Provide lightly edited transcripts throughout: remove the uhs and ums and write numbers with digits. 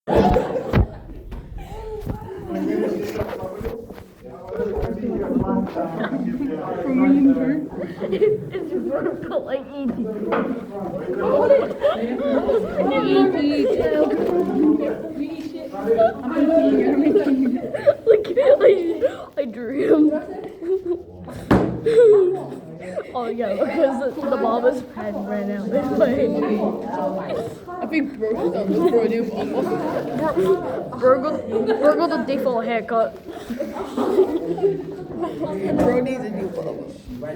It's vertical like ET. Look, I drew him. Oh yeah, because the mama's pen ran out this way. I think bro should start looking for a new mama. Bro got a default haircut. Bro needs a new mama. I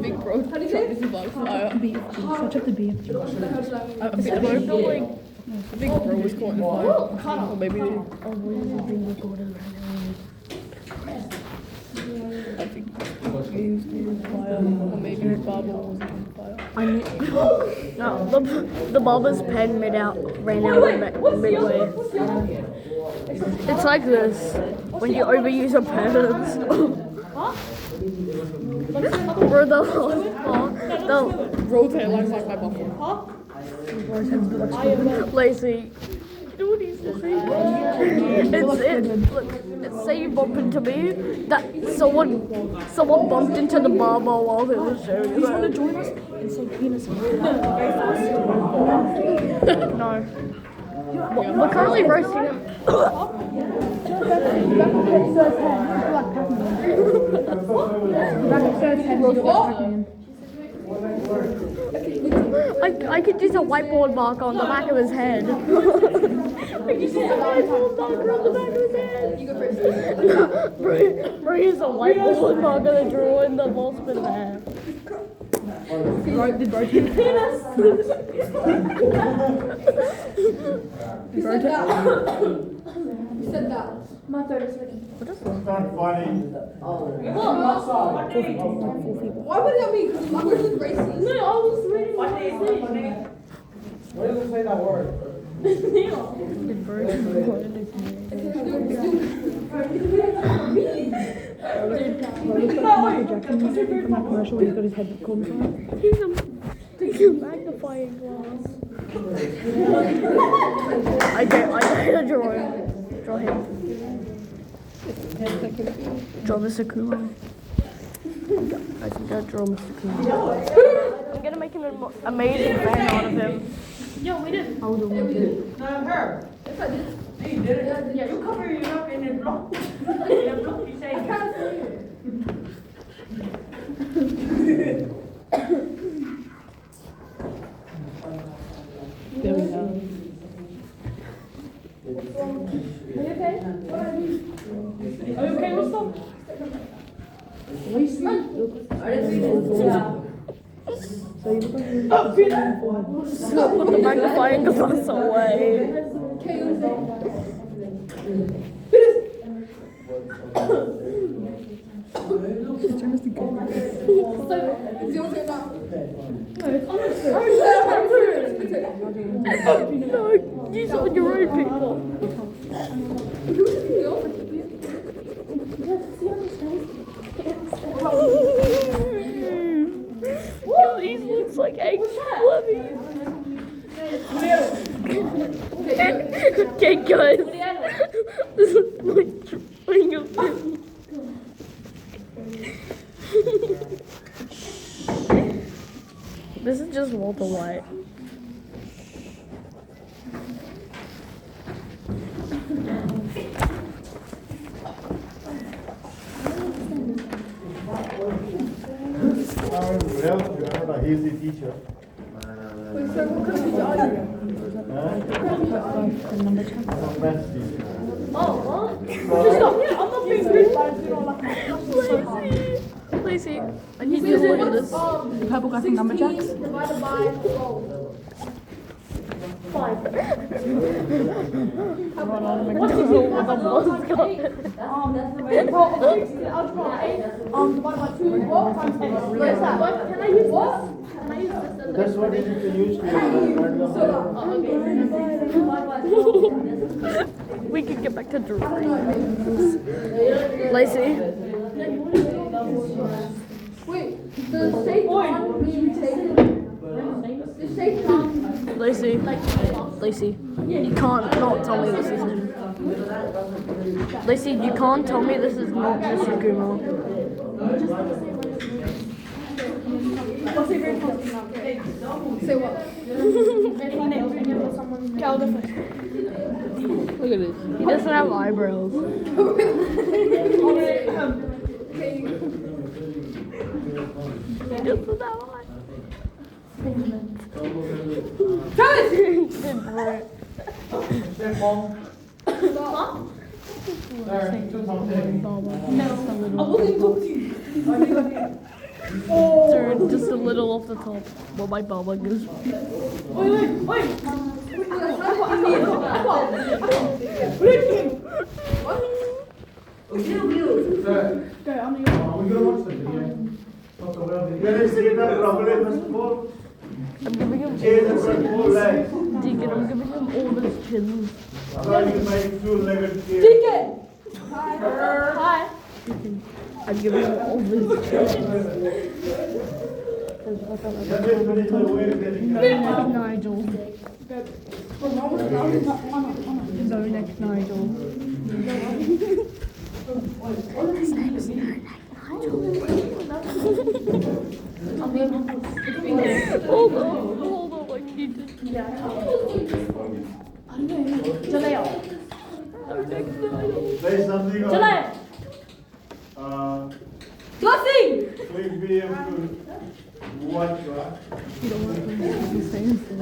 think bro shot this about fire. I think bro was caught in fire. Or maybe I think he was in fire. Or maybe Baba was in fire. No, the mama's pen ran out midway. It's like this when you overuse a pen. Bro, the Bro's hairline's like my buffalo. Lacey, you know what he's saying? It's say you bump into me. That someone bumped into the mama while they were showing. You want to join us and say penis? No. We're currently roasting him. I could use a whiteboard marker on the back of his head. I could use a whiteboard marker on the back of his head. You go first. Bro, use a whiteboard marker that drew in the last bit of hair. Did bro take penis? You said that. My third is ready. It's not funny. Why would that be? Because my person's racist. No, I was reading what they say. Why does it say that word? He's a magnifying glass. I dare draw him. Draw him. Draw Mr. Kuma. I think I'll draw Mr. Kuma. I'm gonna make an amazing fan out of him. Yo, we did. I'll do one too. No, her. Yes, I did. No, you didn't. Yeah. You cover it up in the block. In the block, you say. I can't see it. There we go. Are you okay? Are you okay with stuff? Put the magnifying glass away. No, use it on your own people. These looks like egg flubbies. Okay, guys. This is my drawing of him. This is just Walter White. Well, you are not a easy teacher. Wait, sir, what kind of teacher are you? Best teacher. Oh, what? Just stop. I'm not being rude, but I don't like Lacey, I need you to look at this. The purple guy from Numberjacks? Divided by 12. 5. That's the way. I'll try 8. Divided by 2. What times 8? What is that? What? Can I use what? Can I use this? That's what you need to use to We can get back to drawing. Lacey. Wait, the state want me to take Lacey, Lacey, you can't not tell me this is him. Lacey, you can't tell me this is not Mr. Kumar. Say what? Look at this. He doesn't have eyebrows. He doesn't have eyebrows. Dude, just a little off the top. What my baba goes. I'm giving him Deacon, I'm giving him all his chins. Hi. I'm giving him all his chins. Nigel. No neck Nigel. His name is No Neck Nigel. Hold on, I need to. Jaleo. Say something on, Jaleo. Blessing. please be able to watch, right? You don't want to say anything.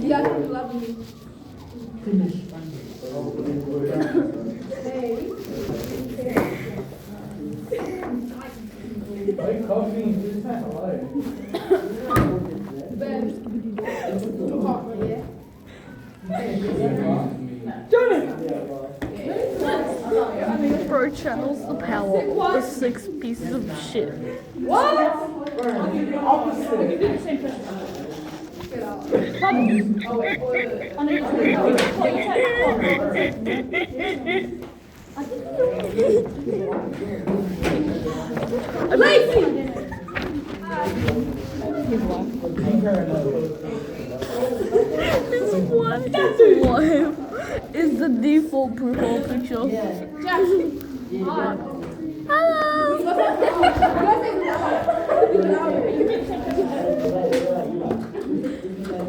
Yeah, you love me. Bro channels the power of the 6 pieces of shit. His wife is the default profile picture.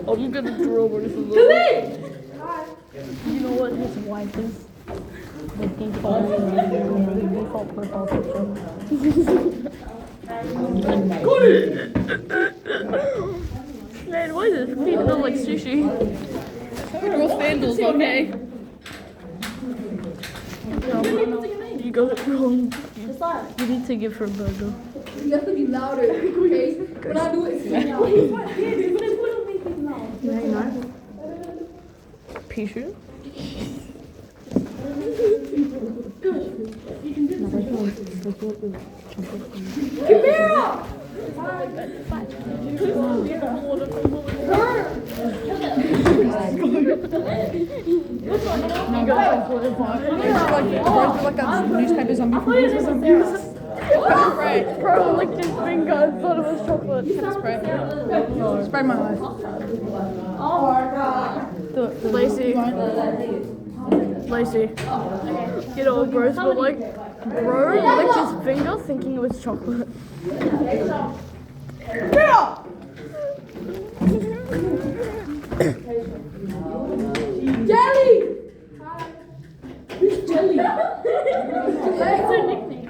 I'm gonna draw what is a little. You know what his wife is? The default profile picture. Man, why does this feet look like sushi? Draw sandals, okay? You got it wrong. You need to give her a burger. You have to be louder, okay? When I do it, it's loud. Yeah, you know. Patient. Newspapers on me. Bro licked his finger and thought it was chocolate. Spray. Spray my eyes. Lacey. Lacey. You know, gross, but like, bro licked his finger thinking it was chocolate. Jelly! Who's Jelly? That's her nickname.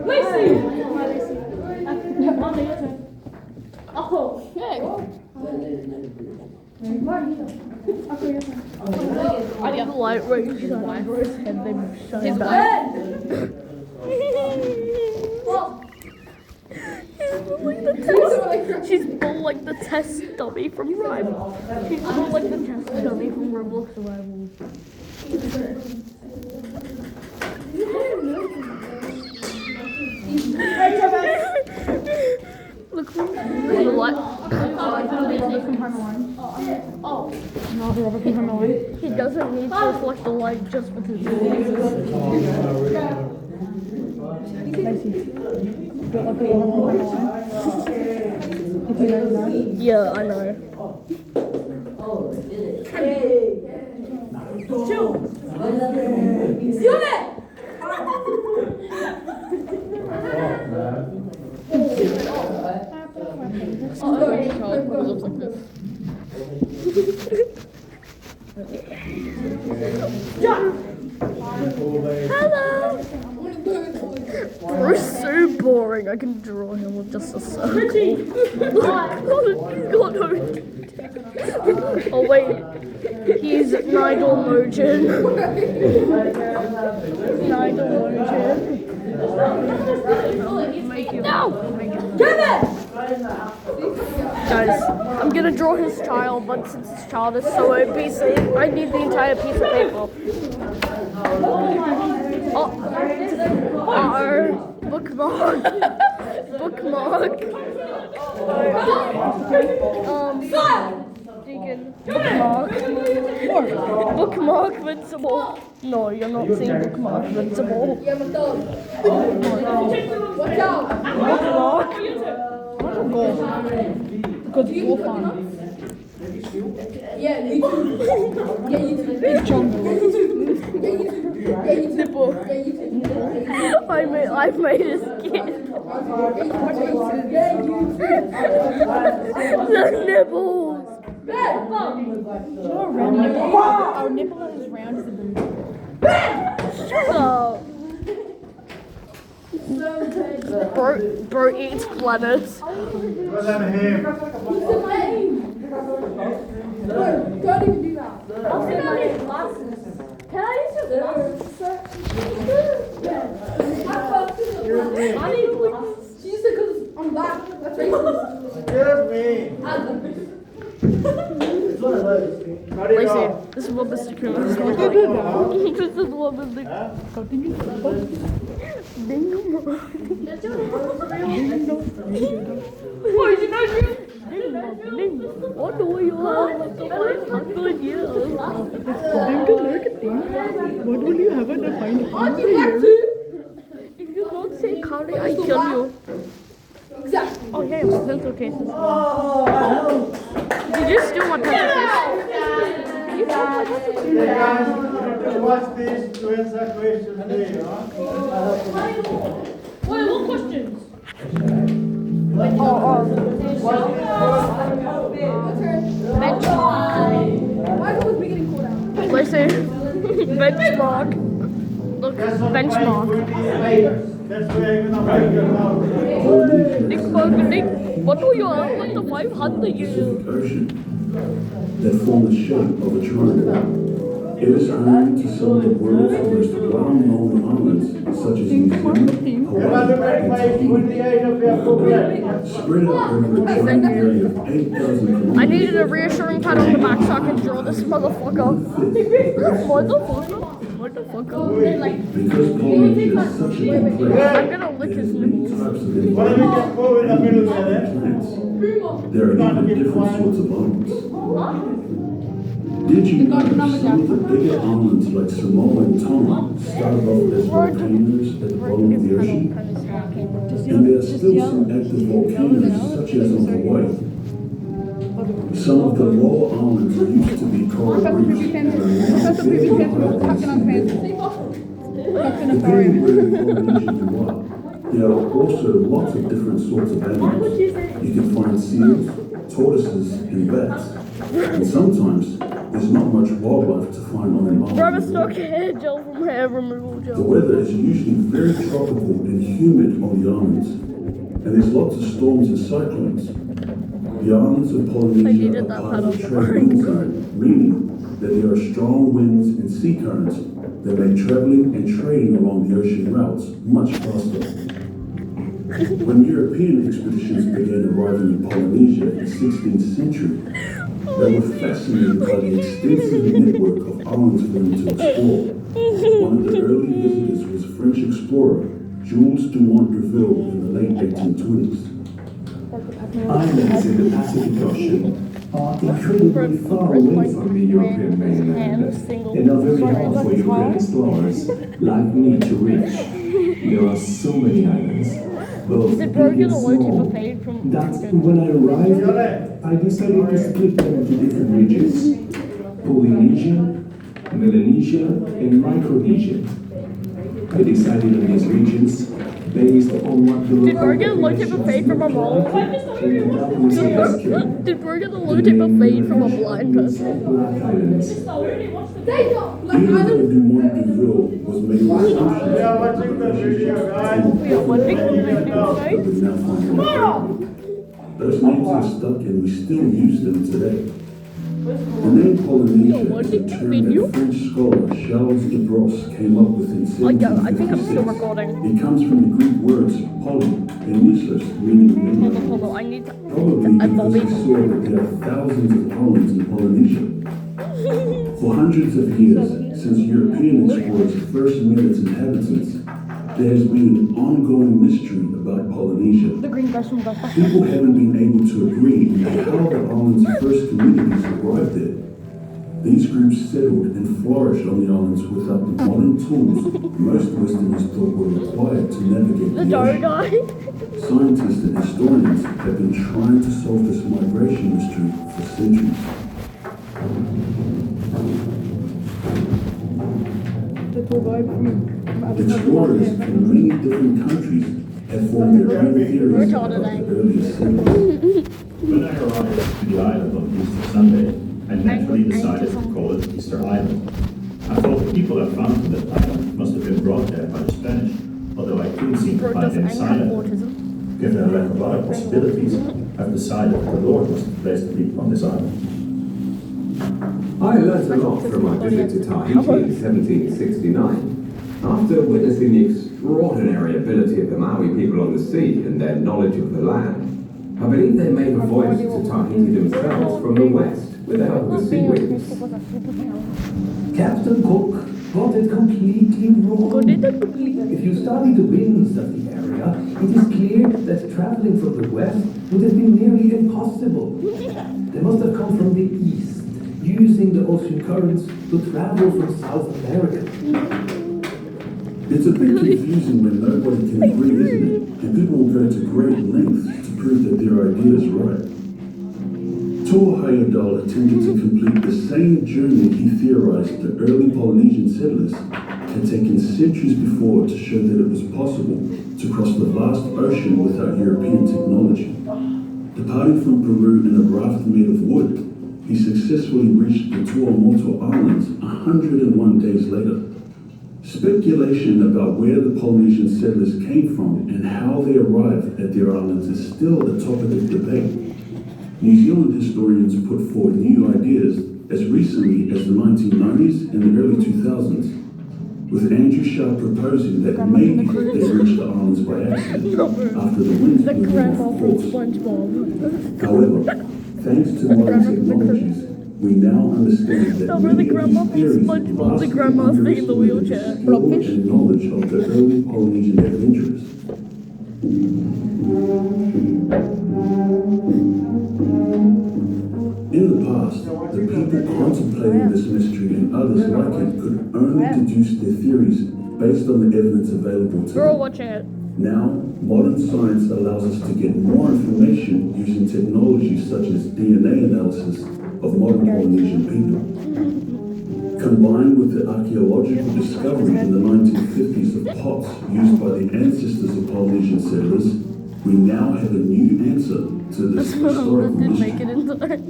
Lacey! Mama, your turn. Oh, okay. I did the light right over his head, they shut His it back. She's built like the test dummy from Rivals. She's built like the test dummy from Roblox Rivals. Look who's the light. He doesn't need to reflect the light just because he Yeah, I know. Hello. Bruce so boring. I can draw him with just a circle. He's got no. Oh wait, he's Nigel Mojan. Nigel Mojan. No! Guys, I'm gonna draw his child, but since his child is so obese, I need the entire piece of paper. Bookmark. Bookmark. Deacon. Bookmark. Bookmark Invincible. No, you're not seeing Bookmark Invincible. Yeah, my dog. Watch out. Bookmark. Because it's all fun. Yeah, you too. Yeah, you too. Big jungle. Yeah, you too. Yeah, you too. Yeah, you too. I've made a skit. Yeah, you too. The nipples. Our nipple is round as a boob. Shut up. Bro eats planets. Well, I'm here. Don't even do that. I'll sit on his glasses. Can I use your glasses, sir? I need glasses. She used it because I'm black. That's racist. Excuse me. It's one of those. Cut it Lacey, off. this is what Mr. Kuma is like. This is what Mr. What do you have after 500 years? What will you have at the final? If you don't say Kari, I kill you. Exactly. Oh, hey, my pencil case is gone. Did you steal my pencil case? Did you steal my pencil case? Hey guys, watch this to answer questions later, huh? Wait, what questions? Benchmark. Why is always beginning called out? Lacey, benchmark. Look, benchmark. That's where you're gonna make your mouth. Nick, what do you have after 500 years? Pacific Ocean that form the shape of a triangle. It is home to some of the world's most well-known islands, such as New Zealand, Hawaii, and Tahiti. Spread out over a giant area of 8,000 kilometers. I needed a reassuring pad on the back so I can draw this motherfucker. Motherfucker. Because Polynesia is such a big place, I'm gonna lick his many nipples. types of What if we just go in the middle there, then? plants. There are even different sorts of islands. Did you know some of the bigger islands like Samoa and Tonga started off as volcanoes at the bottom of the ocean? And there are still some active volcanoes such as on Hawaii. Some of the lower islands used to be coral reefs and are now very high Depending where in Polynesia you are, there are also lots of different sorts of animals. You can find seals, tortoises, and bats. And sometimes there's not much wildlife to find on an Grab a island. stock hair gel from hair removal The gel. weather is usually very tropical and humid on the islands, and there's lots of storms and cyclones. The islands of Polynesia needed are that part pad of on the the tropical zone, meaning that there are strong winds and sea currents that make traveling and trading along the ocean routes much faster. When European expeditions began arriving in Polynesia in the 16th century, they were fascinated by the extensive network of islands for them to explore. One of the early visitors was French explorer Jules Dumont d'Urville in the late 1820s. Islands in the Pacific Ocean are incredibly far away from the European mainland and are very hard for European explorers like me to reach. There are so many islands. Well, Did Bro big get a and low tip small, of fade from that when I arrived, I decided to split them into different regions. Polynesia, Melanesia, and Micronesia. I decided on these regions based on what the Did local Bro get a low tip of fade from a mole? population Did Bro get a low tip of fade from a blind person? Black Islands. Even though Dumont D'Urville was making assumptions Yeah, about the watching the video, relationships guys. between We are wondering what they do, that right? we now find in the those names are stuck and we still use them today. The name Polynesia is a watching the term video? that French scholar Charles de Brosse came up with in Oh yeah, I think I'm 1756. still recording. It comes from the Greek words poly and nisos, meaning many. Hold on, I need to. Probably because he saw that there are thousands of colonies in Polynesia. For hundreds of years, since European explorers first met its inhabitants, there has been an ongoing mystery about Polynesia. The green version of the People haven't been able to agree on how the island's first communities arrived there. These groups settled and flourished on the islands without the modern tools most Westerners thought were required to navigate The the dough ocean. guy. Scientists and historians have been trying to solve this migration mystery for centuries. The tour guide from Explorers from many different countries have formed their own theories about the earliest settlers. When I arrived to the island on Easter Sunday, I naturally decided to call it Easter Island. I thought the people that founded that island must have been brought there by the Spanish, although I couldn't seem to Bro find doesn't any sign have of it. autism. Given a lack of other possibilities, I've decided that the Lord must have placed me on this island. I learnt a lot from my visit to Tahiti in 1769. After witnessing the extraordinary ability of the Maori people on the sea and their knowledge of the land, I believe they made a voyage to Tahiti themselves from the west with the help of the sea winds. Captain Cook got it completely wrong. If you study the winds of the area, it is clear that traveling from the west would have been nearly impossible. They must have come from the east, using the ocean currents to travel from South America. It's a bit confusing when nobody can agree, isn't it? And people will go to great lengths to prove that their idea is right. Tor Heyerdahl attempted to complete the same journey he theorized the early Polynesian settlers had taken centuries before to show that it was possible to cross the vast ocean without European technology. Departing from Peru in a raft made of wood, he successfully reached the Tuamotu Islands 101 days later. Speculation about where the Polynesian settlers came from and how they arrived at their islands is still a topic of debate. New Zealand historians put forward new ideas as recently as the 1990s and the early 2000s, with Andrew Shaw proposing that maybe they reached the islands by accident after the winds The blew them grandma off from course. SpongeBob. However, thanks to modern technologies, we now understand that Remember the many of grandma these from theories SpongeBob, the vastly grandma thing in the underestimated wheelchair. the skill and knowledge of the early Polynesian adventurers. In the past, the people contemplating this mystery and others like it could only deduce their theories based on the evidence available to We're all them. watching it. Now, modern science allows us to get more information using technologies such as DNA analysis of modern Polynesian people. Combined with the archaeological discovery in the 1950s of pots used by the ancestors of Polynesian settlers, we now have a new answer to this historical Didn't make it mystery. into it.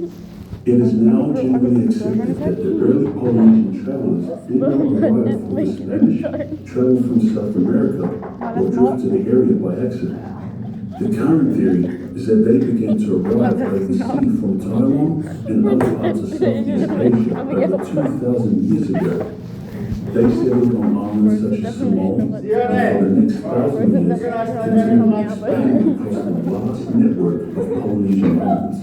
It is now generally accepted that the early Polynesian travelers did not arrive from the Spanish, traveled from South America, or drove to the area by accident. The current theory is that they began to arrive over the sea from Taiwan and other parts of Southeast Asia over 2,000 years ago. They settled on islands such as Samoa, and for the next 1,000 years, continued to expand across the vast network of Polynesian islands.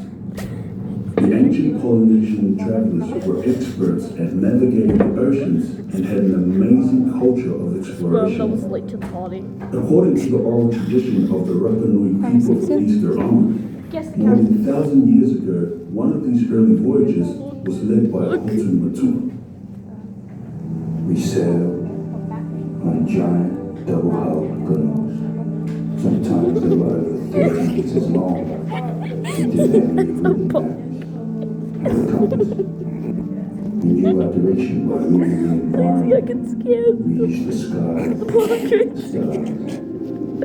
The ancient Polynesian travelers were experts at navigating the oceans and had an amazing culture of Well, that was exploration. late to the party. According to the oral tradition of the Rapa Nui people of Easter Island, more than 1,000 years ago, one of these early voyages was led by Hotu Matua. We sailed on a giant double-hulled canoes. Sometimes they were over 30 meters long. They didn't have any wooden backs. And the compass. We knew our direction by moving the environment. I get scared. We used the sky, the stars,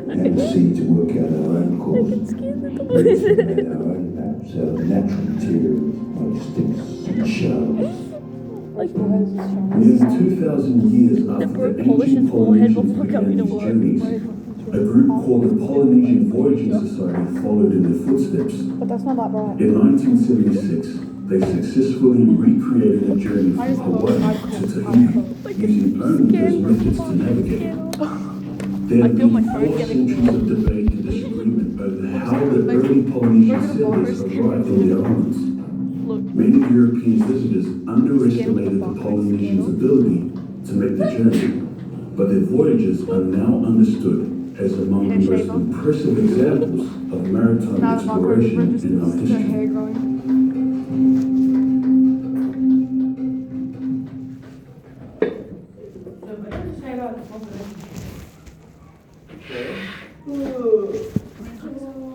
and the sea to work out our own I course. get scared at the We voice. made our own maps out of natural materials like sticks and shells. Nearly 2,000 years after Emperor the polished ancient his forehead Polynesians before began coming to these work. journeys, a group called the Polynesian Voyaging Society followed in their footsteps. But that's not that bright. In 1976, they successfully recreated a journey from Hawaii to Tahiti using only those methods to navigate. There have been 4 centuries of debate and disagreement over how the early Polynesian settlers arrived on the islands. Many European visitors underestimated the Polynesians' ability to make the journey, but their voyages are now understood as among the most impressive examples of maritime exploration in our history.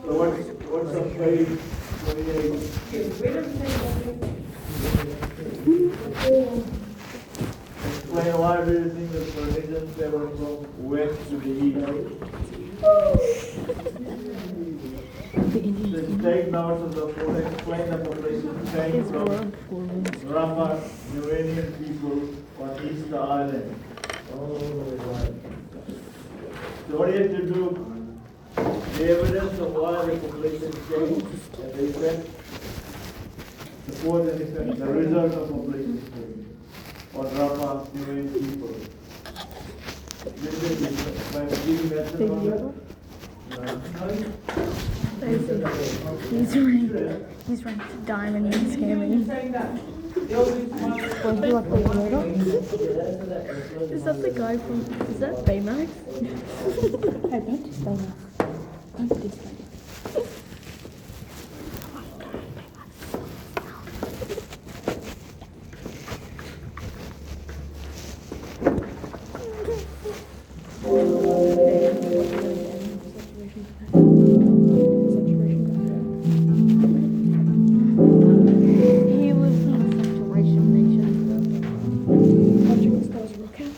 So what's on page 28? Explain why do you think the Polynesians traveled from west to the east? Just take notes of the food, explain the population change from Rapa, Nuenian people on Easter Island. So what do you have to do? The evidence of why the population changed and the effect, the cause and effect, the result of population change on Rapa, Nuenian people. This is by giving that to He's ranked diamond and scamming. Is that the guy from? Is that Baymax? Hey, don't just say that. Don't just say that. He lives in the saturation nation. Watching stars rocket.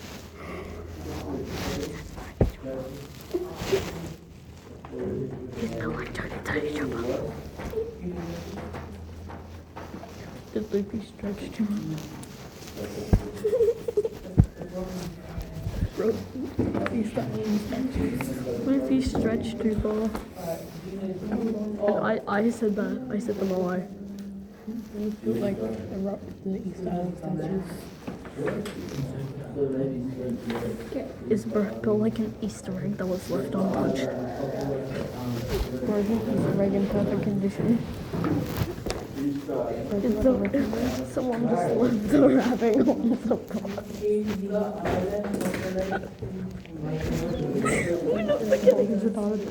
Did Loopy stretch too much? Bro, Loopy stretched too far. And I said that. I said the lie. Like the East Island statues. Is built like an Easter egg that was left untouched. Or is it Easter egg in perfect condition? Someone just left the wrapping on the box. We're not forgetting about it.